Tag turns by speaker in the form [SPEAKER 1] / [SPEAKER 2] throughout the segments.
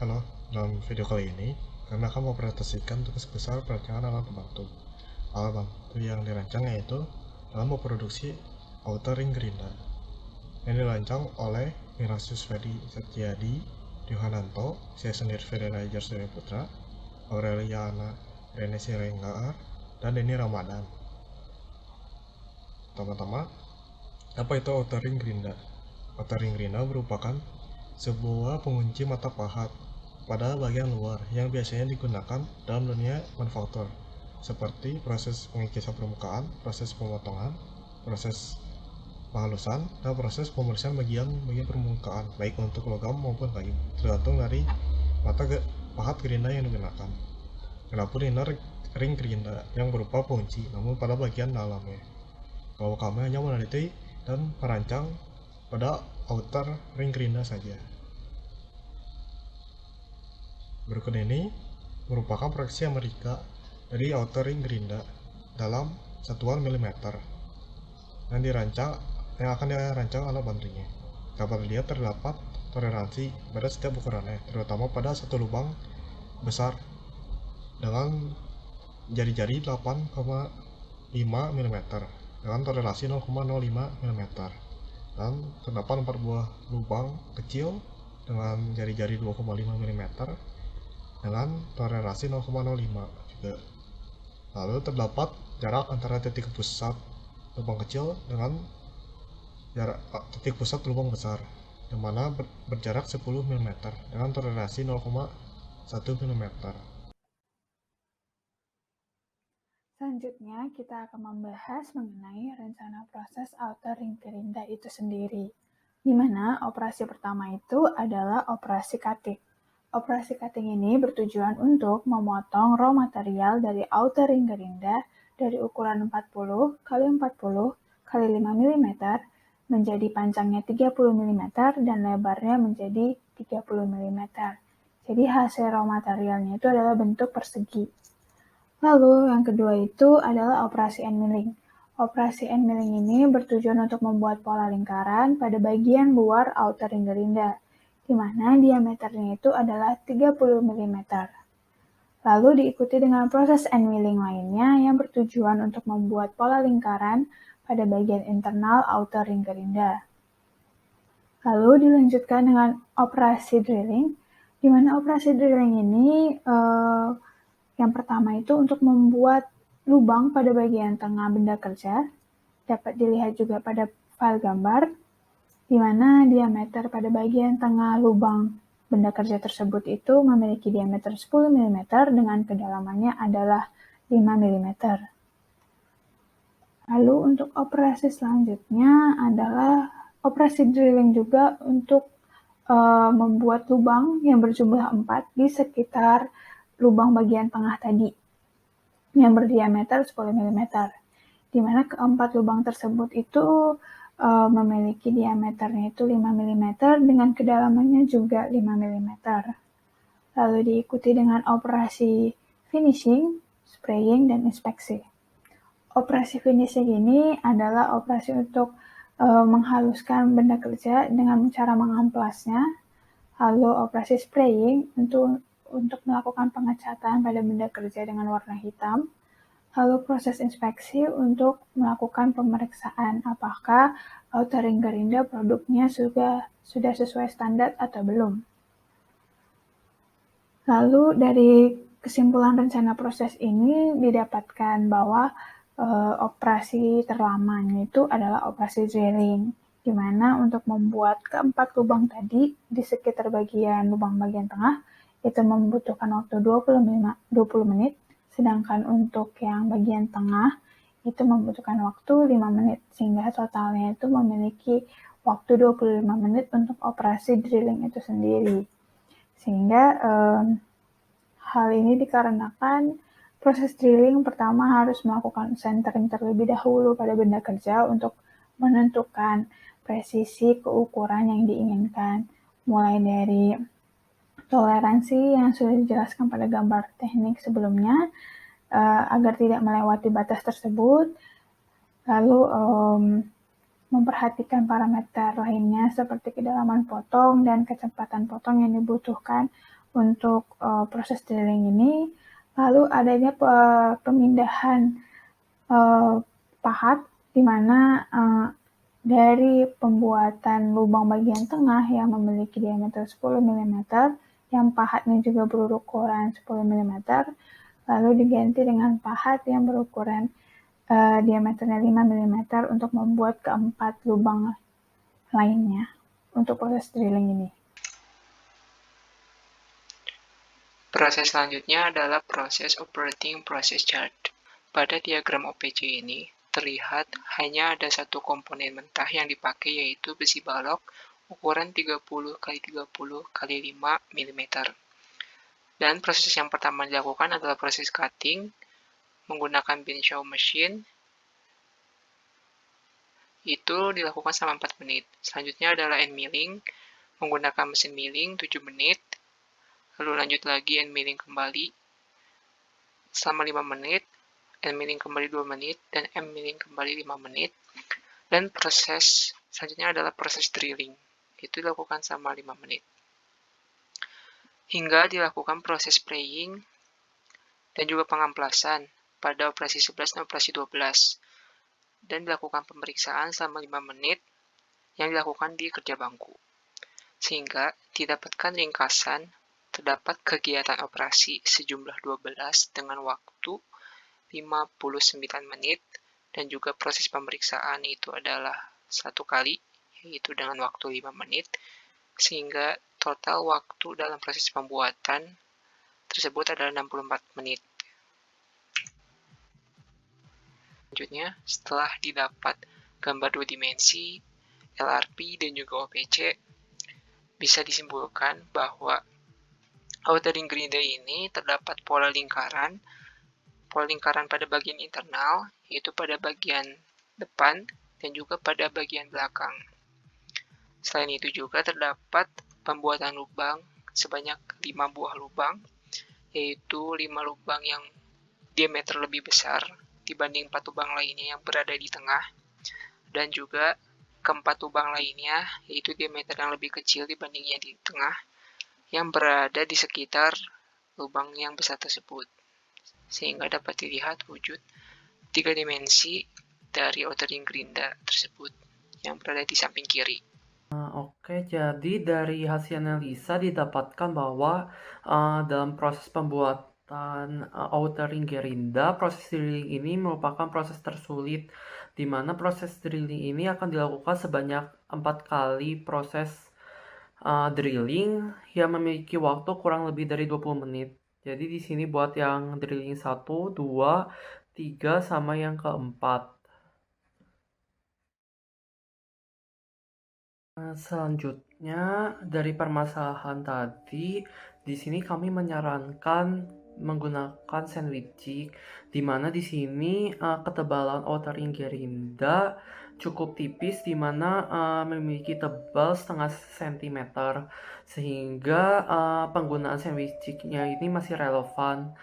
[SPEAKER 1] Halo, dalam video kali ini, kami akan mempresentasikan tugas besar perancangan alat bantu. Alat bantu yang dirancang yaitu dalam memproduksi outer ring gerinda yang dirancang oleh Mirasius Fedi Satyadi, Yohananto, saya sendiri Federalizer Surya Putra, Aureliana Rene Siregar, dan Denny Ramadan. Pertama-tama, apa itu outer ring gerinda? Outer ring gerinda merupakan sebuah pengunci mata pahat pada bagian luar yang biasanya digunakan dalam dunia manufaktur, seperti proses pengikisan permukaan, proses pemotongan, proses penghalusan, dan proses pembersihan bagian permukaan, baik untuk logam maupun kayu, tergantung dari mata pahat gerinda yang digunakan. Adapun inner ring gerinda yang berupa pengunci, namun pada bagian dalamnya. Kalau kami hanya meneliti dan merancang pada outer ring gerinda saja. Berikut ini merupakan proyeksi Amerika dari outer ring gerinda dalam satuan milimeter yang akan dirancang alat bantunya. Dapat dilihat terdapat toleransi pada setiap ukurannya, terutama pada satu lubang besar dengan jari-jari 8,5 mm dengan toleransi 0,05 mm, dan terdapat 4 buah lubang kecil dengan jari-jari 2,5 mm dengan toleransi 0,05 juga. Lalu terdapat jarak antara titik pusat lubang kecil dengan jarak titik pusat lubang besar, yang mana berjarak 10 mm dengan toleransi 0,1 mm.
[SPEAKER 2] Selanjutnya, kita akan membahas mengenai rencana proses outer ring gerinda itu sendiri, di mana operasi pertama itu adalah operasi cutting. Operasi cutting ini bertujuan untuk memotong raw material dari outer ring gerinda dari ukuran 40 x 40 x 5 mm menjadi panjangnya 30 mm dan lebarnya menjadi 30 mm. Jadi hasil raw materialnya itu adalah bentuk persegi. Lalu yang kedua itu adalah operasi end milling. Operasi end milling ini bertujuan untuk membuat pola lingkaran pada bagian luar outer ring gerinda, di mana diameternya itu adalah 30 mm. Lalu diikuti dengan proses end milling lainnya yang bertujuan untuk membuat pola lingkaran pada bagian internal outer ring gerinda. Lalu dilanjutkan dengan operasi drilling, di mana operasi drilling ini yang pertama itu untuk membuat lubang pada bagian tengah benda kerja, dapat dilihat juga pada file gambar, di mana diameter pada bagian tengah lubang benda kerja tersebut itu memiliki diameter 10 mm dengan kedalamannya adalah 5 mm. Lalu untuk operasi selanjutnya adalah operasi drilling juga untuk membuat lubang yang berjumlah 4 di sekitar lubang bagian tengah tadi yang berdiameter 10 mm, di mana keempat lubang tersebut itu memiliki diameternya itu 5 mm dengan kedalamannya juga 5 mm. Lalu diikuti dengan operasi finishing, spraying, dan inspeksi. Operasi finishing ini adalah operasi untuk menghaluskan benda kerja dengan cara mengamplasnya. Lalu operasi spraying untuk melakukan pengecatan pada benda kerja dengan warna hitam. Lalu proses inspeksi untuk melakukan pemeriksaan apakah outer ring gerinda produknya sudah sesuai standar atau belum. Lalu dari kesimpulan rencana proses ini didapatkan bahwa operasi terlamanya itu adalah operasi drilling, di mana untuk membuat keempat lubang tadi di sekitar lubang bagian tengah itu membutuhkan waktu 20 menit, sedangkan untuk yang bagian tengah itu membutuhkan waktu 5 menit, sehingga totalnya itu memiliki waktu 25 menit untuk operasi drilling itu sendiri. Sehingga hal ini dikarenakan proses drilling pertama harus melakukan centering terlebih dahulu pada benda kerja untuk menentukan presisi keukuran yang diinginkan, mulai dari toleransi yang sudah dijelaskan pada gambar teknik sebelumnya agar tidak melewati batas tersebut, lalu memperhatikan parameter lainnya seperti kedalaman potong dan kecepatan potong yang dibutuhkan untuk proses drilling ini. Lalu adanya pemindahan pahat di mana dari pembuatan lubang bagian tengah yang memiliki diameter 10 mm, yang pahatnya juga berukuran 10 mm, lalu diganti dengan pahat yang berukuran diameternya 5 mm untuk membuat keempat lubang lainnya untuk proses drilling ini.
[SPEAKER 3] Proses selanjutnya adalah proses operating process chart. Pada diagram OPC ini, terlihat hanya ada satu komponen mentah yang dipakai, yaitu besi balok ukuran 30 x 30 x 5 mm. Dan proses yang pertama dilakukan adalah proses cutting menggunakan Benshaw machine. Itu dilakukan selama 4 menit. Selanjutnya adalah end milling menggunakan mesin milling 7 menit. Lalu lanjut lagi end milling kembali selama 5 menit, end milling kembali 2 menit, dan end milling kembali 5 menit. Dan proses selanjutnya adalah proses drilling. Itu dilakukan selama 5 menit. Hingga dilakukan proses spraying dan juga pengamplasan pada operasi 11 dan operasi 12. Dan dilakukan pemeriksaan selama 5 menit yang dilakukan di kerja bangku. Sehingga didapatkan ringkasan terdapat kegiatan operasi sejumlah 12 dengan waktu 59 menit, dan juga proses pemeriksaan itu adalah 1 kali, yaitu dengan waktu 5 menit, sehingga total waktu dalam proses pembuatan tersebut adalah 64 menit. Selanjutnya, setelah didapat gambar 2 dimensi, LRP dan juga OPC, bisa disimpulkan bahwa outer ring gerinda ini terdapat pola lingkaran pada bagian internal, yaitu pada bagian depan dan juga pada bagian belakang. Selain itu juga terdapat pembuatan lubang sebanyak 5 buah lubang, yaitu 5 lubang yang diameter lebih besar dibanding 4 lubang lainnya yang berada di tengah, dan juga keempat lubang lainnya, yaitu diameter yang lebih kecil dibandingnya di tengah, yang berada di sekitar lubang yang besar tersebut, sehingga dapat dilihat wujud 3 dimensi dari outer ring gerinda tersebut yang berada di samping kiri.
[SPEAKER 4] Oke, jadi dari hasil analisa didapatkan bahwa dalam proses pembuatan outer ring gerinda, proses drilling ini merupakan proses tersulit, di mana proses drilling ini akan dilakukan sebanyak 4 kali proses drilling yang memiliki waktu kurang lebih dari 20 menit. Jadi di sini buat yang drilling 1, 2, 3, sama yang keempat. Selanjutnya, dari permasalahan tadi, di sini kami menyarankan menggunakan sandwich jig, di mana di sini ketebalan outer ring gerinda cukup tipis, di mana memiliki tebal setengah sentimeter, sehingga penggunaan sandwich jignya ini masih relevan.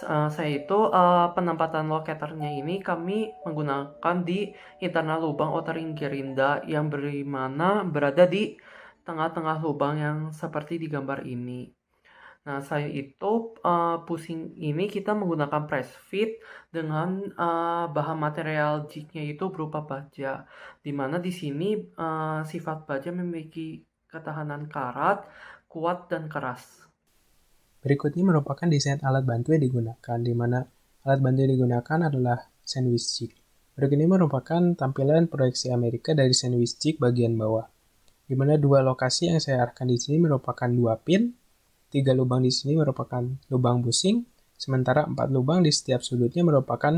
[SPEAKER 4] Saya itu penempatan locatornya ini kami menggunakan di internal lubang outer ring gerinda yang berada di tengah-tengah lubang yang seperti di gambar ini. Nah, saya itu pusing ini kita menggunakan press fit dengan bahan material jignya itu berupa baja, di mana di sini sifat baja memiliki ketahanan karat, kuat, dan keras.
[SPEAKER 5] Berikutnya merupakan desain alat bantu yang digunakan, di mana alat bantu yang digunakan adalah sandwich jig. Berikut ini merupakan tampilan proyeksi Amerika dari sandwich jig bagian bawah, di mana 2 lokasi yang saya arahkan di sini merupakan 2 pin, 3 lubang di sini merupakan lubang busing, sementara 4 lubang di setiap sudutnya merupakan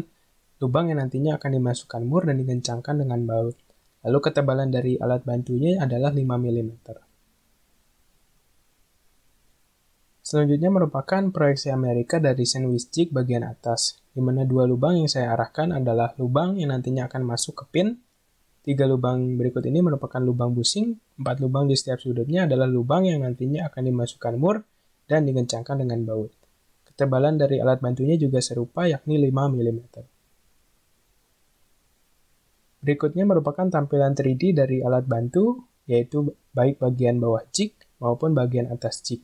[SPEAKER 5] lubang yang nantinya akan dimasukkan mur dan dikencangkan dengan baut. Lalu ketebalan dari alat bantunya adalah 5 mm. Selanjutnya merupakan proyeksi Amerika dari sandwich jig bagian atas, di mana 2 lubang yang saya arahkan adalah lubang yang nantinya akan masuk ke pin. 3 lubang berikut ini merupakan lubang busing, 4 lubang di setiap sudutnya adalah lubang yang nantinya akan dimasukkan mur dan dikencangkan dengan baut. Ketebalan dari alat bantunya juga serupa, yakni 5 mm. Berikutnya merupakan tampilan 3D dari alat bantu, yaitu baik bagian bawah jig maupun bagian atas jig.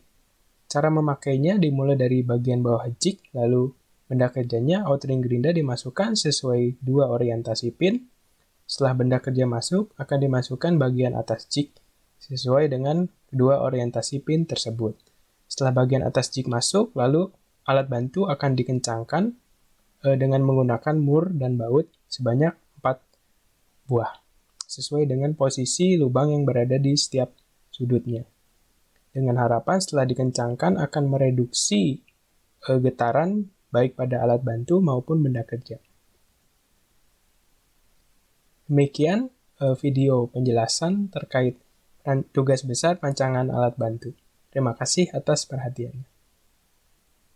[SPEAKER 5] Cara memakainya dimulai dari bagian bawah jig, lalu benda kerjanya outer ring gerinda dimasukkan sesuai dua orientasi pin. Setelah benda kerja masuk, akan dimasukkan bagian atas jig sesuai dengan kedua orientasi pin tersebut. Setelah bagian atas jig masuk, lalu alat bantu akan dikencangkan dengan menggunakan mur dan baut sebanyak 4 buah, sesuai dengan posisi lubang yang berada di setiap sudutnya. Dengan harapan setelah dikencangkan akan mereduksi getaran baik pada alat bantu maupun benda kerja. Demikian video penjelasan terkait tugas besar pancangan alat bantu. Terima kasih atas perhatiannya.